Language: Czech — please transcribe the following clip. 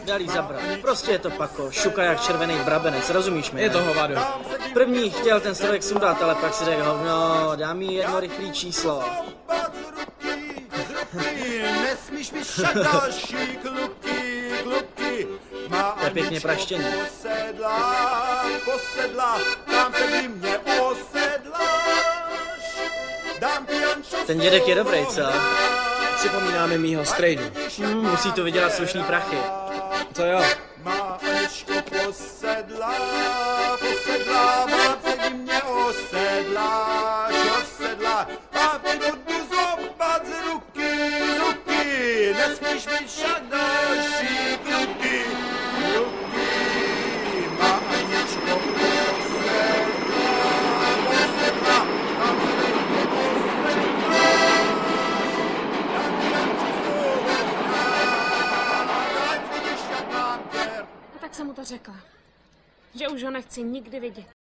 Dali zabrat. Prostě je to pako, šuka jak červený brabenec, rozumíš mi? Je to hovado. První chtěl ten strojek sundat, ale pak si řekl, hovno, dám jí jedno rychlý číslo. Nesmíš mi však další kluky. To je pěkně praštění. Posedla, tam se kdy mě osedláš. Ten dědek je dobrý, co? Připomíná mi mýho strejdu. Musí to vydělat slušný prachy. To jo. Má Aničko posedla, mám se kdy mě osedláš. A ty budu zobat z ruky. Nesmíš mi však další kluky. Má Aničko posedla, mám se kdy mě osedláš. A tak jsem mu to řekla, že už ho nechci nikdy vidět.